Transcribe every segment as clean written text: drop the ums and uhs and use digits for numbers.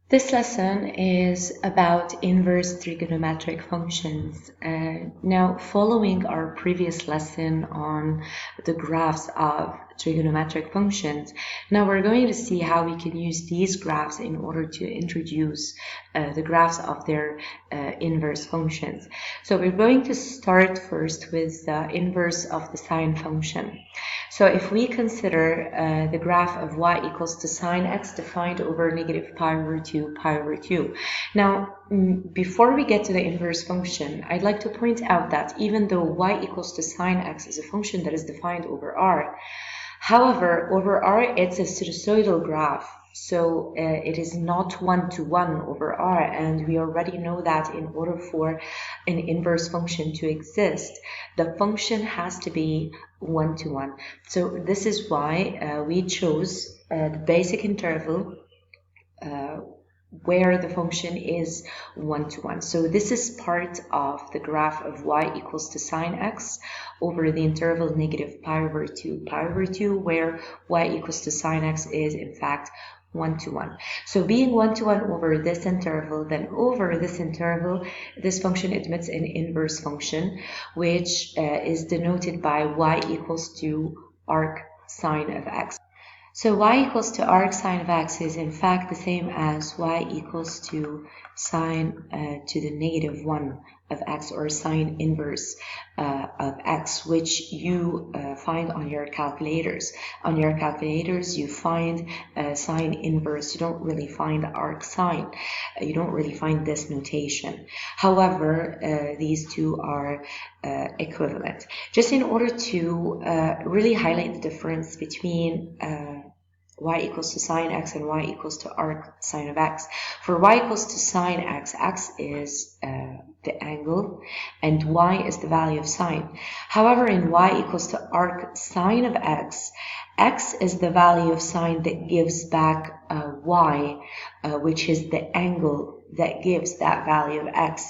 This lesson is about inverse trigonometric functions. Now, following our previous lesson on the graphs of trigonometric functions, now we're going to see how we can use these graphs in order to introduce the graphs of their inverse functions. So we're going to start first with the inverse of the sine function. So if we consider the graph of y equals to sine x defined over negative pi over 2 pi over 2. Now, before we get to the inverse function, I'd like to point out that even though y equals to sine x is a function that is defined over r, however, over r it's a sinusoidal graph. So it is not one-to-one over r, and we already know that in order for an inverse function to exist, the function has to be one-to-one. So this is why we chose the basic interval where the function is one-to-one. So this is part of the graph of y equals to sine x over the interval negative pi over 2 pi over 2, where y equals to sine x is in fact one-to-one. So being one-to-one over this interval, then over this interval, this function admits an inverse function, which is denoted by y equals to arc sine of x. So y equals to arc sine of x is in fact the same as y equals to sine to the negative 1 of x, or sine inverse of x, which you find on your calculators. On your calculators, you find sine inverse. You don't really find arc sine. You don't really find this notation. However, these two are equivalent. Just in order to really highlight the difference between y equals to sine x and y equals to arc sine of x. For y equals to sine x, x is the angle and y is the value of sine. However, in y equals to arc sine of x, x is the value of sine that gives back y, which is the angle that gives that value of x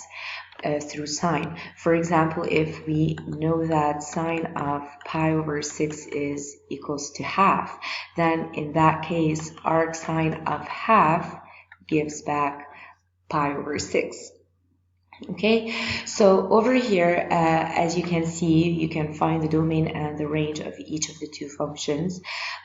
through sine. For example, if we know that sine of pi over 6 is equals to half, then in that case, arc sine of half gives back pi over 6. Okay, so over here, as you can see, you can find the domain and the range of each of the two functions.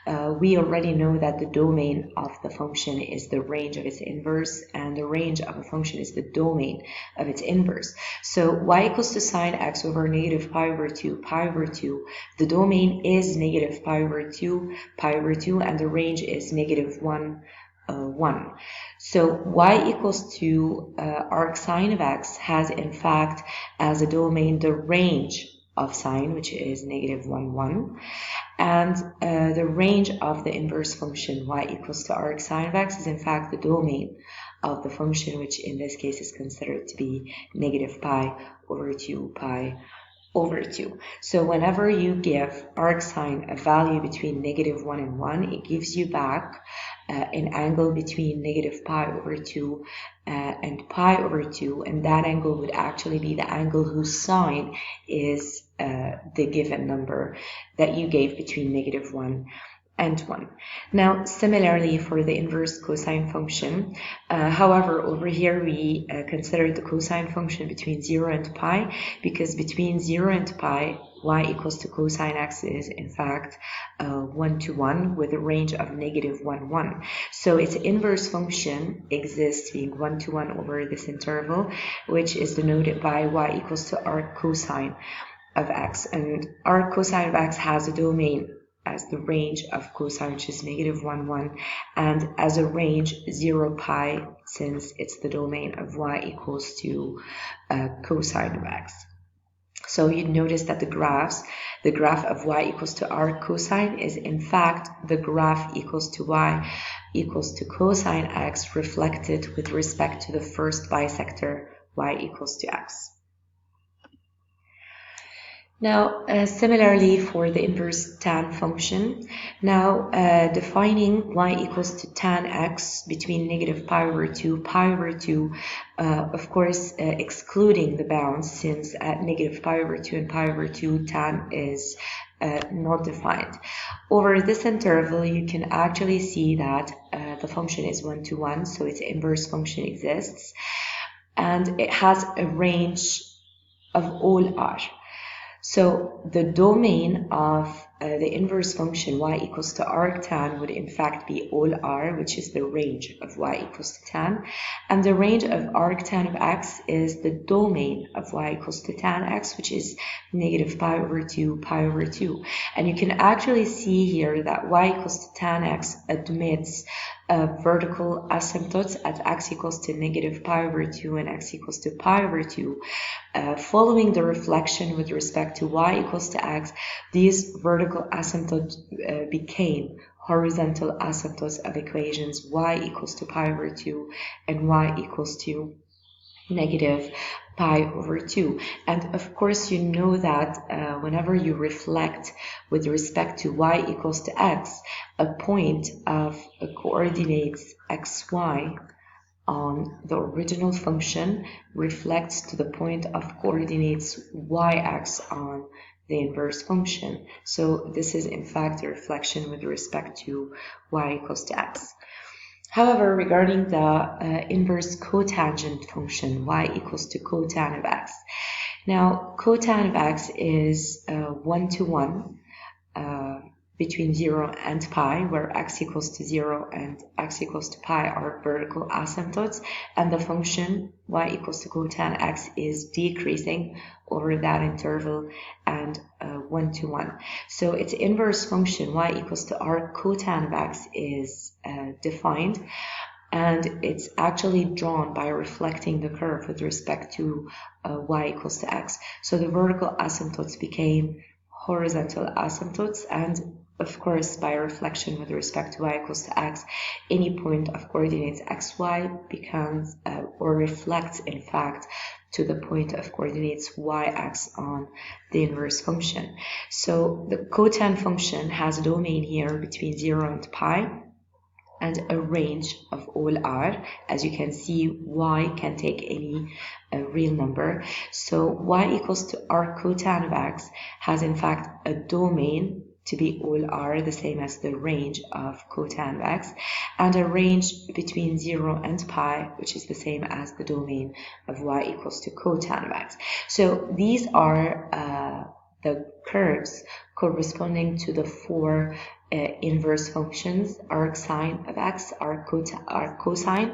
We already know that the domain of the function is the range of its inverse, and the range of a function is the domain of its inverse. So y equals to sine x over negative pi over 2 pi over 2. The domain is negative pi over 2 pi over 2, and the range is negative 1. 1. So y equals to arc sine of x has in fact as a domain the range of sine, which is negative 1, 1, and the range of the inverse function y equals to arc sine of x is in fact the domain of the function, which in this case is considered to be negative pi over 2 pi over 2. So whenever you give arc sine a value between negative 1 and 1, it gives you back an angle between negative pi over 2 and pi over 2, and that angle would actually be the angle whose sine is the given number that you gave between negative 1 and 1. Now, similarly for the inverse cosine function, however, over here we consider the cosine function between 0 and pi, because between 0 and pi, y equals to cosine x is in fact 1-to-1 with a range of negative 1, 1. So its inverse function exists being 1-to-1 over this interval, which is denoted by y equals to arc cosine of x. And arc cosine of x has a domain as the range of cosine, which is negative 1, 1, and as a range 0 pi, since it's the domain of y equals to cosine of x. So you'd notice that the graph of y equals to arc cosine is in fact the graph equals to y equals to cosine x reflected with respect to the first bisector y equals to x. Now, similarly for the inverse tan function, now defining y equals to tan x between negative pi over 2, pi over 2, of course excluding the bounds, since at negative pi over 2 and pi over 2, tan is not defined. Over this interval, you can actually see that the function is 1-to-1, so its inverse function exists, and it has a range of all r. So the domain of the inverse function y equals to arctan would in fact be all r, which is the range of y equals to tan, and the range of arctan of x is the domain of y equals to tan x, which is negative pi over 2, pi over 2. And you can actually see here that y equals to tan x admits vertical asymptotes at x equals to negative pi over 2 and x equals to pi over 2. Following the reflection with respect to y equals to x, these vertical asymptotes became horizontal asymptotes of equations y equals to pi over 2 and y equals to negative pi over 2. And of course, you know that whenever you reflect with respect to y equals to x, a point of coordinates xy on the original function reflects to the point of coordinates yx on the inverse function. So this is in fact a reflection with respect to y equals to x. However, regarding the inverse cotangent function, y equals to cotan of x. Now, cotan of x is 1-to-1 between 0 and pi, where x equals to 0 and x equals to pi are vertical asymptotes, and the function y equals to cotan x is decreasing over that interval and 1-to-1. So its inverse function y equals to arccotan of x is defined, and it's actually drawn by reflecting the curve with respect to y equals to x. So the vertical asymptotes became horizontal asymptotes, and of course, by reflection with respect to y equals to x, any point of coordinates xy becomes or reflects, in fact, to the point of coordinates yx on the inverse function. So the cotan function has a domain here between 0 and pi and a range of all r. As you can see, y can take any real number. So y equals to arccotan of x has in fact a domain to be all r, the same as the range of cotan of x, and a range between 0 and pi, which is the same as the domain of y equals to cotan of x. So these are the curves corresponding to the four inverse functions: arcsine of x, arccosine,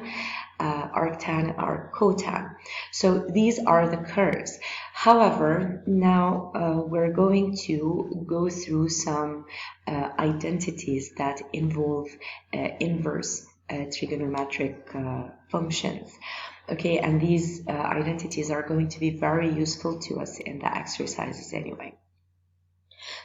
arctan, and arccotan. So these are the curves. However, now we're going to go through some identities that involve inverse trigonometric functions. Okay, and these identities are going to be very useful to us in the exercises anyway.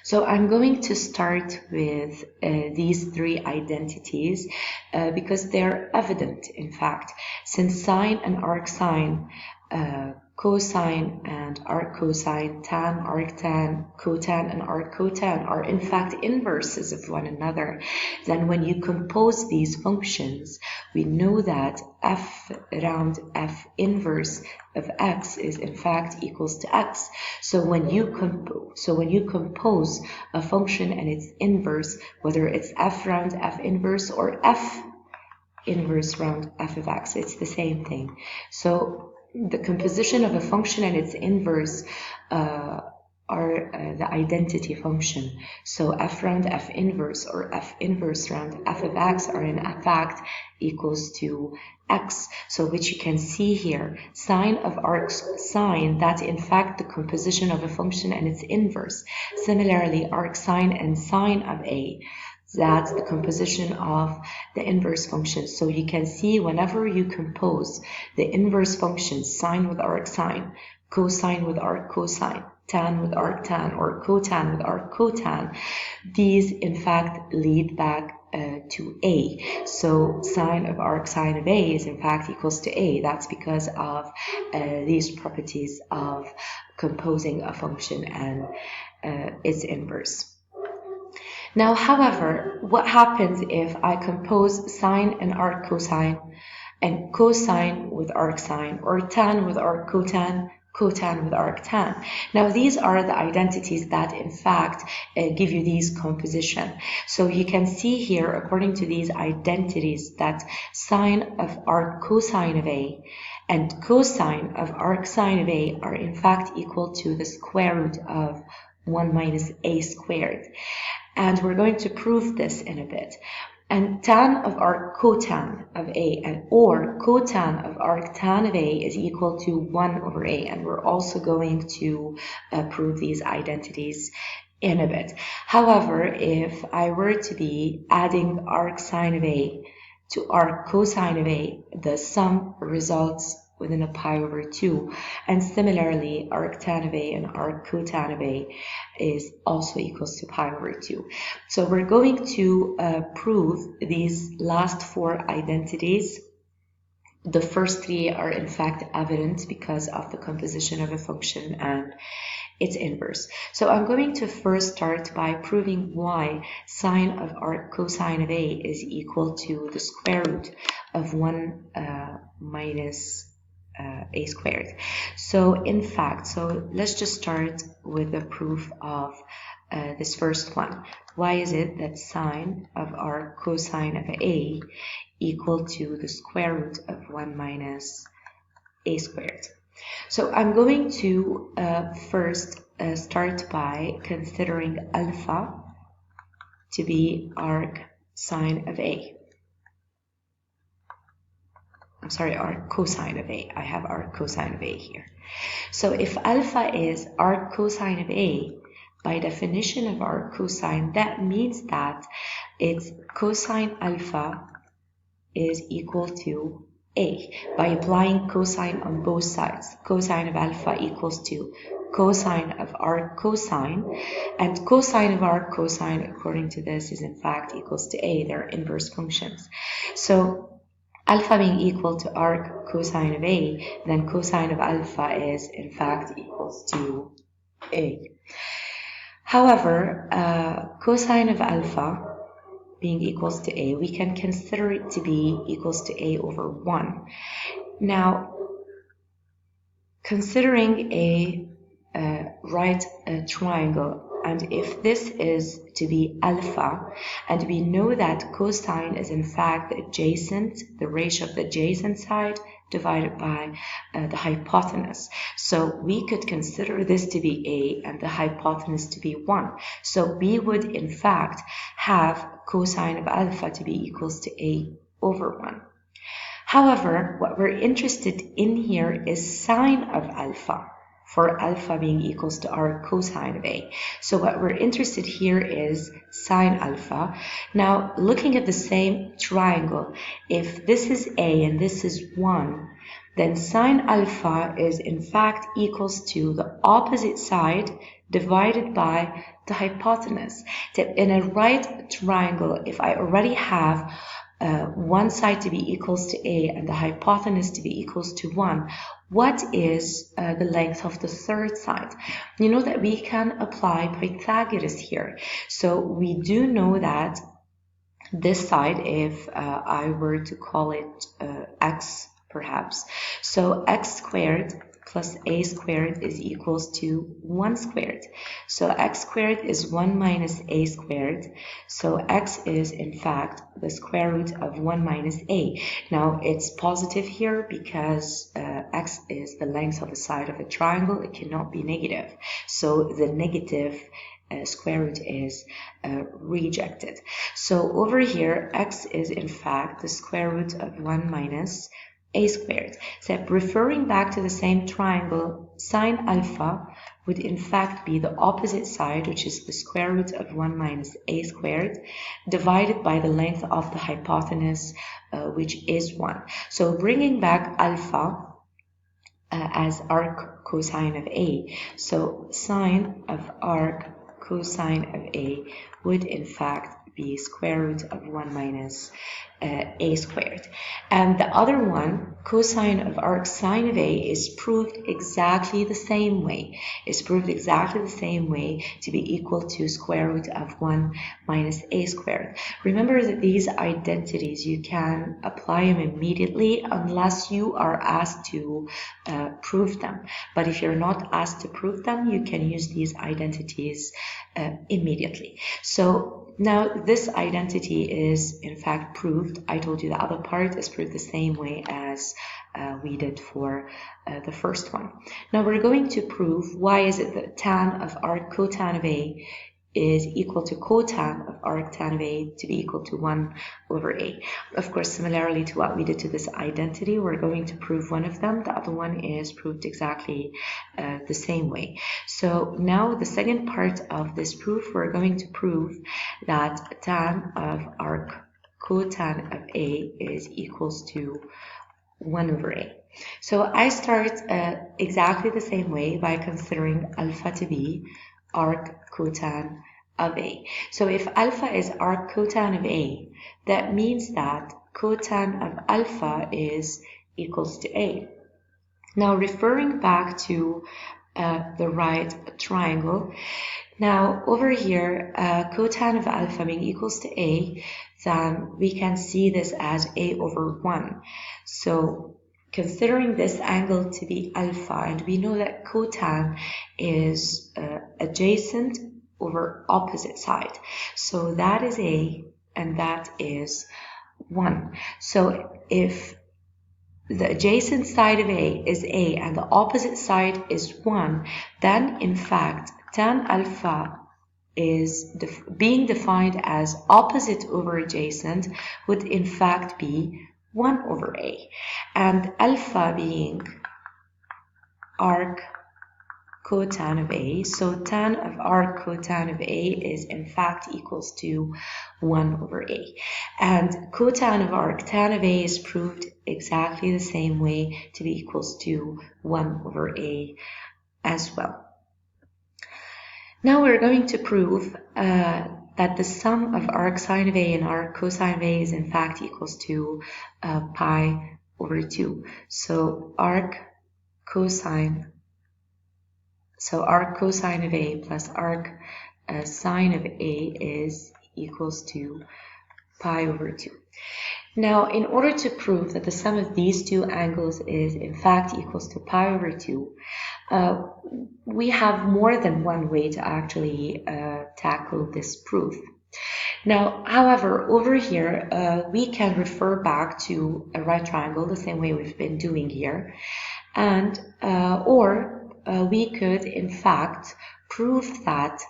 So I'm going to start with these three identities because they're evident, in fact, since sine and arcsine, cosine and arccosine, tan, arctan, cotan, and arccotan are in fact inverses of one another. Then when you compose these functions, we know that f round f inverse of x is in fact equals to x. So when you compose a function and its inverse, whether it's f round f inverse or f inverse round f of x, it's the same thing. So the composition of a function and its inverse are the identity function. So f round f inverse or f inverse round f of x are in fact equals to x. So which you can see here, sine of arcsine, that's in fact the composition of a function and its inverse. Similarly, arcsine and sine of a, that's the composition of the inverse function. So you can see whenever you compose the inverse functions, sine with arcsine, cosine with arccosine, tan with arctan, or cotan with arccotan, these in fact lead back to a. So sine of arcsine of a is in fact equals to a. That's because of these properties of composing a function and its inverse. Now, however, what happens if I compose sine and arccosine, and cosine with arcsine, or tan with arccotan, cotan with arctan. Now these are the identities that in fact give you these composition. So you can see here, according to these identities, that sine of arc cosine of A and cosine of arc sine of A are in fact equal to the square root of 1 minus A squared. And we're going to prove this in a bit. And tan of arc cotan of A or cotan of arc tan of A is equal to 1 over A. And we're also going to prove these identities in a bit. However, if I were to be adding arc sine of A to arc cosine of A, the sum results within a pi over 2. And similarly, arctan of A and arccotan of A is also equals to pi over 2. So we're going to prove these last 4 identities. The first 3 are in fact evident because of the composition of a function and its inverse. So I'm going to first start by proving why sine of arc cosine of A is equal to the square root of 1 minus A squared. So in fact, so let's just start with the proof of this first one. Why is it that sine of arc cosine of A equal to the square root of 1 minus A squared? So I'm going to first start by considering alpha to be arc sine of A. I'm sorry, arc cosine of A. I have arc cosine of A here. So if alpha is arc cosine of A, by definition of arc cosine, that means that its cosine alpha is equal to A. By applying cosine on both sides, cosine of alpha equals to cosine of arc cosine, and cosine of arc cosine, according to this, is in fact equals to A. They're inverse functions. So alpha being equal to arc cosine of A, then cosine of alpha is in fact equals to A. However, cosine of alpha being equals to A, we can consider it to be equals to A over 1. Now, considering a right triangle, and if this is to be alpha, and we know that cosine is in fact the adjacent, the ratio of the adjacent side divided by the hypotenuse. So we could consider this to be A and the hypotenuse to be 1. So we would in fact have cosine of alpha to be equals to A over 1. However, what we're interested in here is sine of alpha, for alpha being equals to arc cosine of A. So what we're interested here is sine alpha. Now, looking at the same triangle, if this is A and this is 1, then sine alpha is in fact equals to the opposite side divided by the hypotenuse. In a right triangle, if I already have one side to be equals to A and the hypotenuse to be equals to 1, what is the length of the third side? You know that we can apply Pythagoras here. So we do know that this side, if I were to call it x perhaps, so x squared plus a squared is equals to 1 squared. So x squared is 1 minus a squared. So x is in fact the square root of 1 minus a. Now it's positive here because x is the length of the side of a triangle. It cannot be negative. So the negative square root is rejected. So over here, x is in fact the square root of 1 minus a squared. So referring back to the same triangle, sine alpha would in fact be the opposite side, which is the square root of 1 minus a squared, divided by the length of the hypotenuse, which is 1. So bringing back alpha as arc cosine of A. So sine of arc cosine of A would in fact be square root of 1 minus a squared. And the other one, cosine of arcsine of a, is proved exactly the same way. It's proved exactly the same way to be equal to square root of 1 minus a squared. Remember that these identities, you can apply them immediately unless you are asked to prove them. But if you're not asked to prove them, you can use these identities immediately. So now this identity is in fact proved. I told you the other part is proved the same way as we did for the first one. Now we're going to prove why is it that tan of arctan of a is equal to cotan of arctan of a to be equal to 1 over a. Of course, similarly to what we did to this identity, we're going to prove one of them. The other one is proved exactly the same way. So now the second part of this proof, we're going to prove that tan of arccotan of a is equals to 1 over a. So I start exactly the same way by considering alpha to be arccotan of a. So if alpha is arccotan of a, that means that cotan of alpha is equals to a. Now referring back to the right triangle, now over here, cotan of alpha being equals to a, then we can see this as a over 1. So considering this angle to be alpha, and we know that cotan is adjacent over opposite side. So that is a, and that is 1. So if the adjacent side of a is a and the opposite side is 1, then in fact tan alpha is being defined as opposite over adjacent would in fact be 1 over a, and alpha being arccotan of a, so tan of arccotan of a is in fact equals to 1 over a, and cotan of arctan of a is proved exactly the same way to be equals to 1 over a as well. Now we're going to prove that the sum of arcsine of a and arccosine of a is in fact equals to pi over 2. So arccosine of a plus arcsine of a is equals to pi over 2. Now, in order to prove that the sum of these two angles is in fact equals to pi over 2, we have more than one way to actually tackle this proof. Now, however, over here, we can refer back to a right triangle the same way we've been doing here, and or we could in fact prove that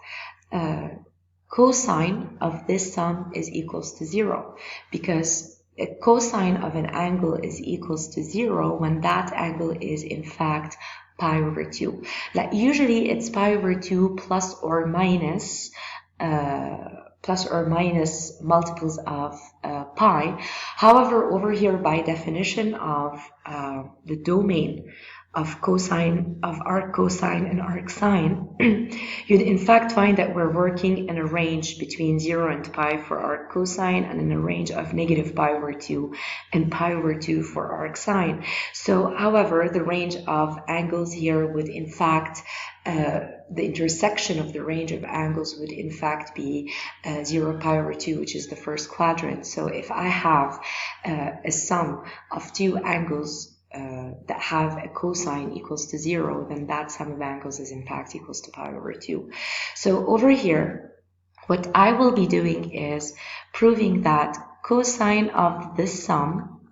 cosine of this sum is equals to 0, because a cosine of an angle is equals to 0 when that angle is in fact pi over 2. Like usually it's pi over 2 plus or minus multiples of pi. However, over here by definition of the domain of cosine, of arccosine and arcsine, you'd in fact find that we're working in a range between 0 and pi for arccosine, and in a range of negative pi over 2 and pi over 2 for arcsine. So, however, the range of angles here would in fact, the intersection of the range of angles would in fact be 0 pi over 2, which is the first quadrant. So if I have a sum of two angles that have a cosine equals to 0, then that sum of angles is in fact equals to pi over 2. So over here, what I will be doing is proving that cosine of this sum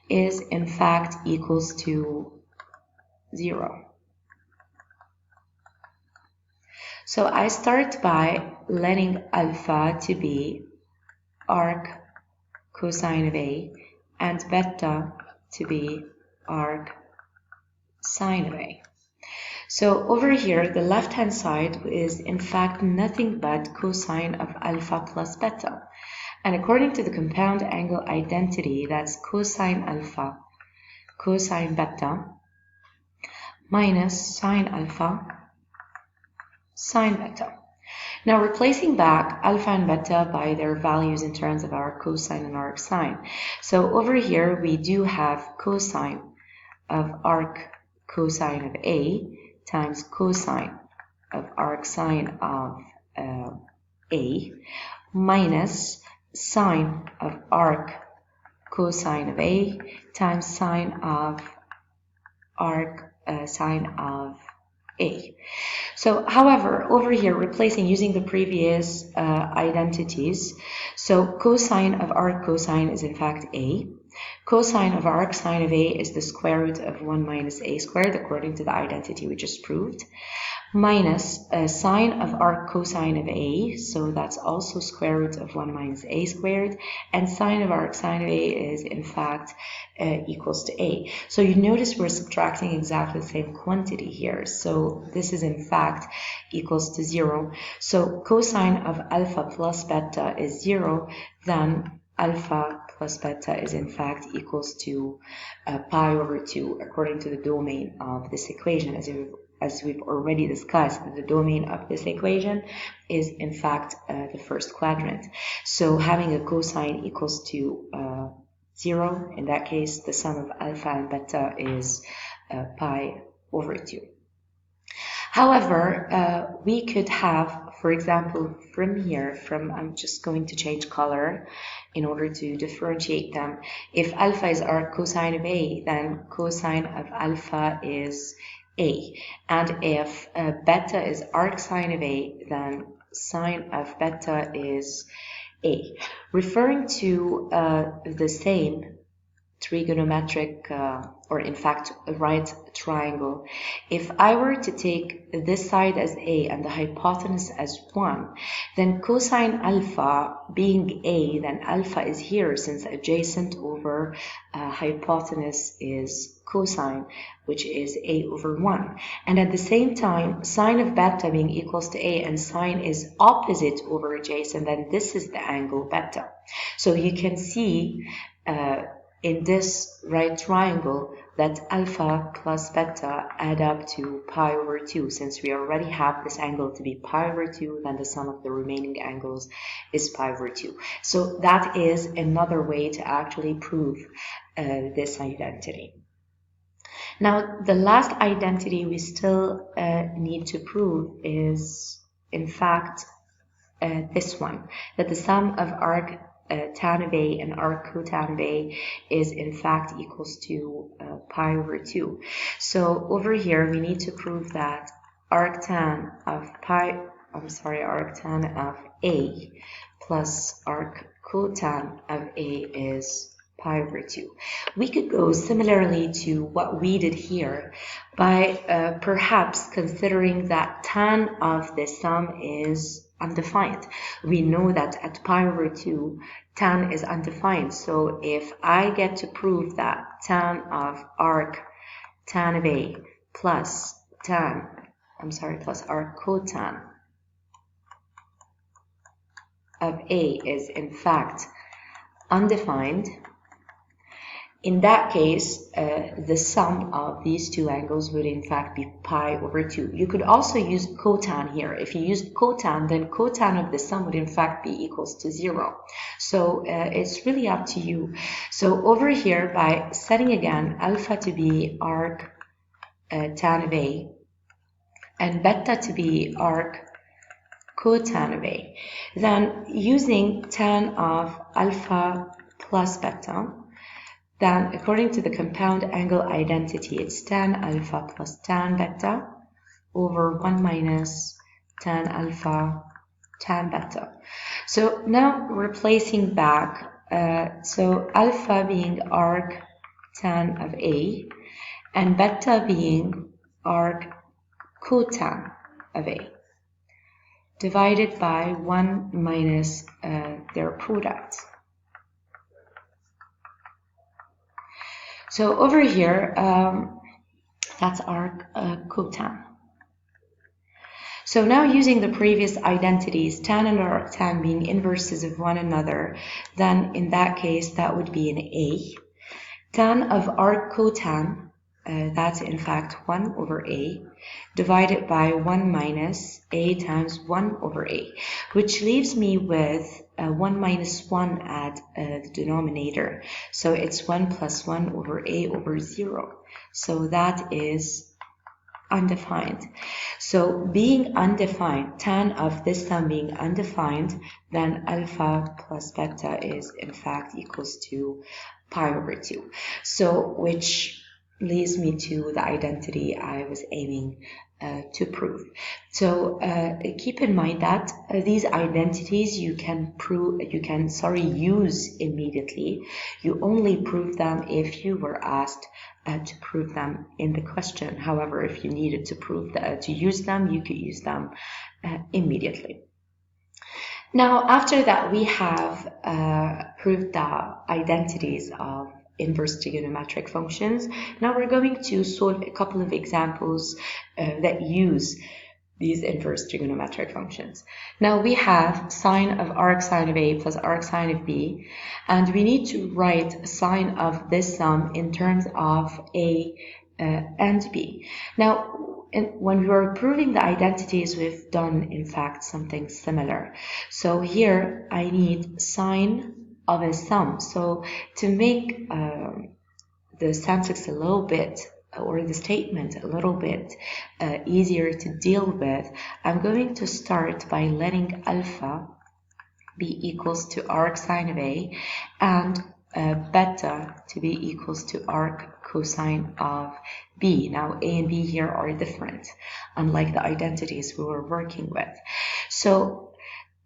is in fact equals to 0. So I start by letting alpha to be arccosine of a and beta to be arcsine of a. So over here, the left-hand side is in fact nothing but cosine of alpha plus beta. And according to the compound angle identity, that's cosine alpha, cosine beta, minus sine alpha, sine beta. Now replacing back alpha and beta by their values in terms of our cosine and arcsine. So over here we do have cosine of arccosine of A times cosine of arcsine of A minus sine of arccosine of A times sine of arcsine of A. So, however, over here, replacing using the previous identities, so cosine of arccosine is in fact A. Cosine of arcsine of A is the square root of 1 minus A squared, according to the identity we just proved, minus sine of arccosine of A, so that's also square root of 1 minus A squared, and sine of arcsine of A is in fact equals to A. So you notice we're subtracting exactly the same quantity here, so this is in fact equals to 0. So cosine of alpha plus beta is 0, then alpha plus beta is in fact equals to pi over 2 according to the domain of this equation. As we've already discussed, the domain of this equation is in fact the first quadrant. So having a cosine equals to 0, in that case the sum of alpha and beta is pi over 2. However, we could have, for example, from here, I'm just going to change color in order to differentiate them. If alpha is arccosine of A, then cosine of alpha is A. And if beta is arcsine of A, then sine of beta is A. Referring to the same trigonometric, or in fact a right triangle, if I were to take this side as A and the hypotenuse as 1, then cosine alpha being A, then alpha is here since adjacent over hypotenuse is cosine, which is A over 1. And at the same time, sine of beta being equals to A and sine is opposite over adjacent, then this is the angle beta. So you can see in this right triangle that alpha plus beta add up to pi over 2. Since we already have this angle to be pi over 2, then the sum of the remaining angles is pi over 2. So that is another way to actually prove this identity. Now, the last identity we still need to prove is, in fact, this one, that the sum of arctan of A and arccotan of A is in fact equals to pi over 2. So over here we need to prove that arctan of A plus arccotan of A is pi over 2. We could go similarly to what we did here by perhaps considering that tan of the sum is undefined. We know that at pi over 2, tan is undefined. So if I get to prove that tan of arctan of A plus arccotan of A is in fact undefined, in that case, the sum of these two angles would in fact be pi over 2. You could also use cotan here. If you used cotan, then cotan of the sum would in fact be equals to 0. So it's really up to you. So over here, by setting again alpha to be arctan of A and beta to be arccotan of A, then using tan of alpha plus beta, then according to the compound angle identity, it's tan alpha plus tan beta over 1 minus tan alpha tan beta. So now replacing back, so alpha being arctan of A and beta being arccotan of A, divided by 1 minus their product. So over here, that's arccotan. So now using the previous identities, tan and arctan being inverses of one another, then in that case, that would be an A. Tan of arccotan that's in fact 1 over a, divided by 1 minus a times 1 over a, which leaves me with 1 minus 1 at the denominator. So it's 1 plus 1 over a over 0. So that is undefined. So being undefined, tan of this term being undefined, then alpha plus beta is in fact equals to pi over 2. So which leads me to the identity I was aiming to prove. So keep in mind that these identities you can use immediately. You only prove them if you were asked to prove them in the question. However, if you needed to use them, you could use them immediately. Now, after that, we have proved the identities of inverse trigonometric functions. Now we're going to solve a couple of examples that use these inverse trigonometric functions. Now we have sine of arcsine of A plus arcsine of B, and we need to write sine of this sum in terms of A and B. Now, when we were proving the identities, we've done, in fact, something similar. So here I need sine of a sum. So to make the syntax a little bit, or the statement a little bit easier to deal with, I'm going to start by letting alpha be equals to arcsine of A and beta to be equals to arccosine of B. Now A and B here are different, unlike the identities we were working with. So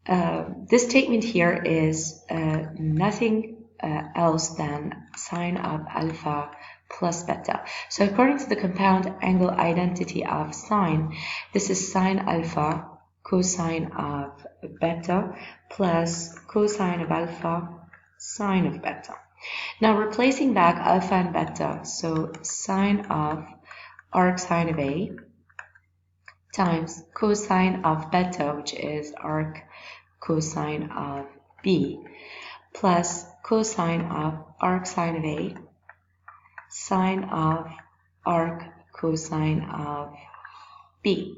this statement here is nothing else than sine of alpha plus beta. So according to the compound angle identity of sine, this is sine alpha cosine of beta plus cosine of alpha sine of beta. Now replacing back alpha and beta, so sine of arcsine of A times cosine of beta, which is arccosine of B, plus cosine of arcsine of A sine of arccosine of B.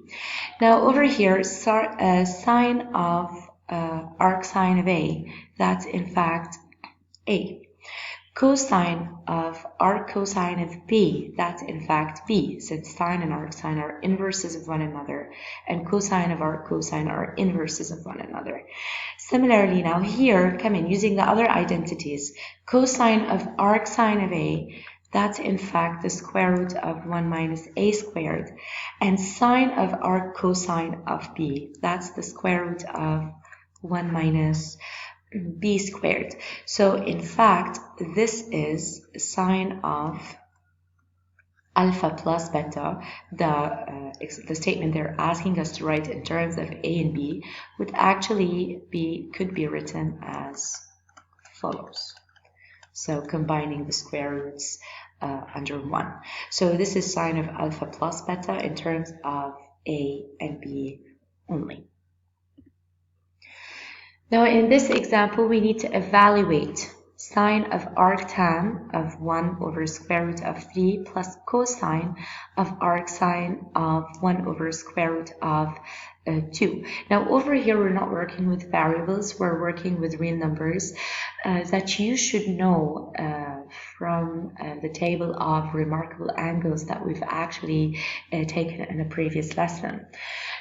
Now over here, sine of arcsine of A, that's in fact A. Cosine of arccosine of B, that's in fact B, since sine and arcsine are inverses of one another, and cosine of arccosine are inverses of one another. Similarly, now here, using the other identities, cosine of arcsine of A, that's in fact the square root of 1 minus a squared, and sine of arccosine of B, that's the square root of 1 minus b squared. So in fact, this is sine of alpha plus beta. The statement they're asking us to write in terms of A and B would actually could be written as follows. So combining the square roots under 1. So this is sine of alpha plus beta in terms of A and B only. Now in this example, we need to evaluate sine of arctan of 1 over square root of 3 plus cosine of arcsine of 1 over square root of 2. Now over here, we're not working with variables, we're working with real numbers that you should know from the table of remarkable angles that we've actually taken in a previous lesson.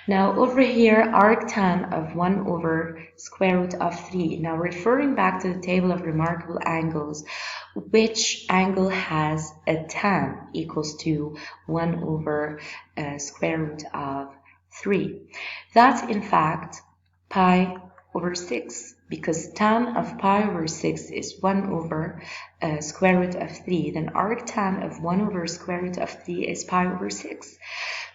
Now over here, arctan of 1 over square root of 3. Now referring back to the table of remarkable angles, which angle has a tan equals to 1 over square root of 3? That's in fact pi over 6, because tan of pi over 6 is 1 over square root of 3. Then arctan of 1 over square root of 3 is pi over 6.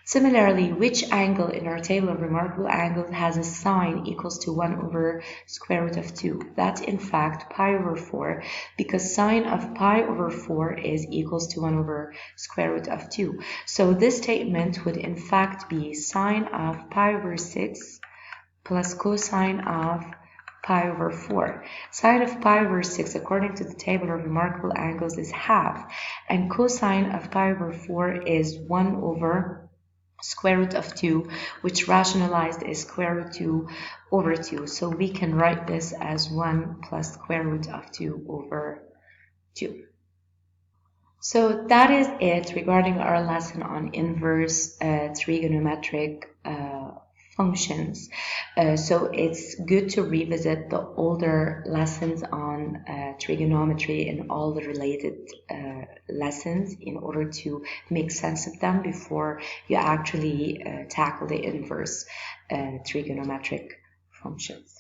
Similarly, which angle in our table of remarkable angles has a sine equals to 1 over square root of 2? That's in fact pi over 4, because sine of pi over 4 is equals to 1 over square root of 2. So this statement would in fact be sine of pi over 6 plus cosine of pi over 4. Sine of pi over 6, according to the table of remarkable angles, is half, and cosine of pi over 4 is 1 over square root of 2, which rationalized is square root 2 over 2. So we can write this as 1 plus square root of 2 over 2. So that is it regarding our lesson on inverse trigonometric functions. So it's good to revisit the older lessons on trigonometry and all the related lessons in order to make sense of them before you actually tackle the inverse trigonometric functions.